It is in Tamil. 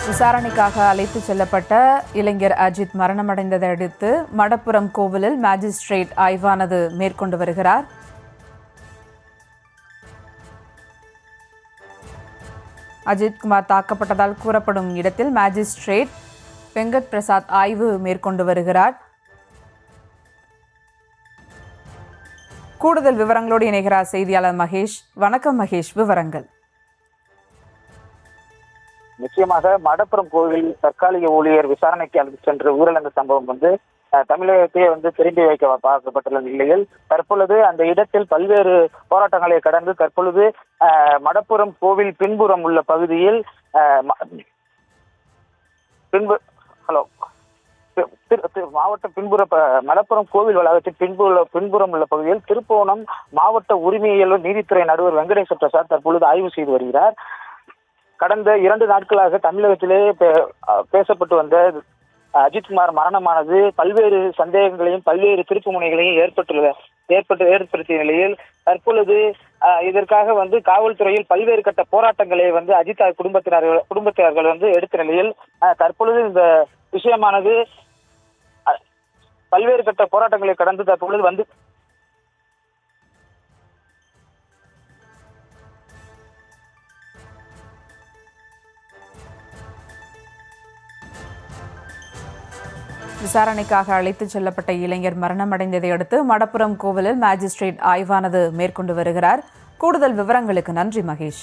விசாரணைக்காக அழைத்துச் செல்லப்பட்ட இளைஞர் அஜித் மரணமடைந்ததை அடுத்து மடப்புரம் கோவிலில் மேஜிஸ்ட்ரேட் ஆய்வானது மேற்கொண்டு வருகிறார். அஜித் குமார் தாக்கப்பட்டதால் கூறப்படும் இடத்தில் மேஜிஸ்ட்ரேட் வெங்கட் பிரசாத் ஆய்வு மேற்கொண்டு வருகிறார். கூடுதல் விவரங்களோடு இணைகிறார் செய்தியாளர் மகேஷ். வணக்கம் மகேஷ், விவரங்கள். நிச்சயமாக மடப்புரம் கோவில் தற்காலிக ஊழியர் விசாரணைக்கு அழைத்து சென்ற உயிரிழந்த சம்பவம் தமிழகத்தையே திரும்பி வைக்க பார்க்கப்பட்டுள்ள நிலையில் தற்பொழுது அந்த இடத்தில் பல்வேறு போராட்டங்களை கடந்து தற்பொழுது மடப்புரம் கோவில் பின்புறம் உள்ள பகுதியில் மாவட்ட மடப்புரம் கோவில் வளாகத்தில் பின்புறம் உள்ள பகுதியில் திருப்போணம் மாவட்ட உரிமையியல் நீதித்துறை நடுவர் வெங்கடேஸ்வர் பிரசாத் தற்பொழுது ஆய்வு செய்து வருகிறார். கடந்த 2 நாட்களாக தமிழகத்திலே பேசப்பட்டு வந்த அஜித்குமார் மரணமானது பல்வேறு சந்தேகங்களையும் பல்வேறு திருப்பு முனைகளையும் ஏற்படுத்திய நிலையில் தற்பொழுது இதற்காக காவல்துறையில் பல்வேறு கட்ட போராட்டங்களை அஜித் குடும்பத்தினர்கள் எடுத்த நிலையில் தற்பொழுது இந்த விஷயமானது பல்வேறு கட்ட போராட்டங்களை கடந்து தற்பொழுது விசாரணைக்காக அழைத்துச் செல்லப்பட்ட இளைஞர் மரணமடைந்ததை அடுத்து மடப்புரம் கோவிலில் மேஜிஸ்ட்ரேட் ஆய்வானது மேற்கொண்டு வருகிறார். கூடுதல் விவரங்களுக்கு நன்றி மகேஷ்.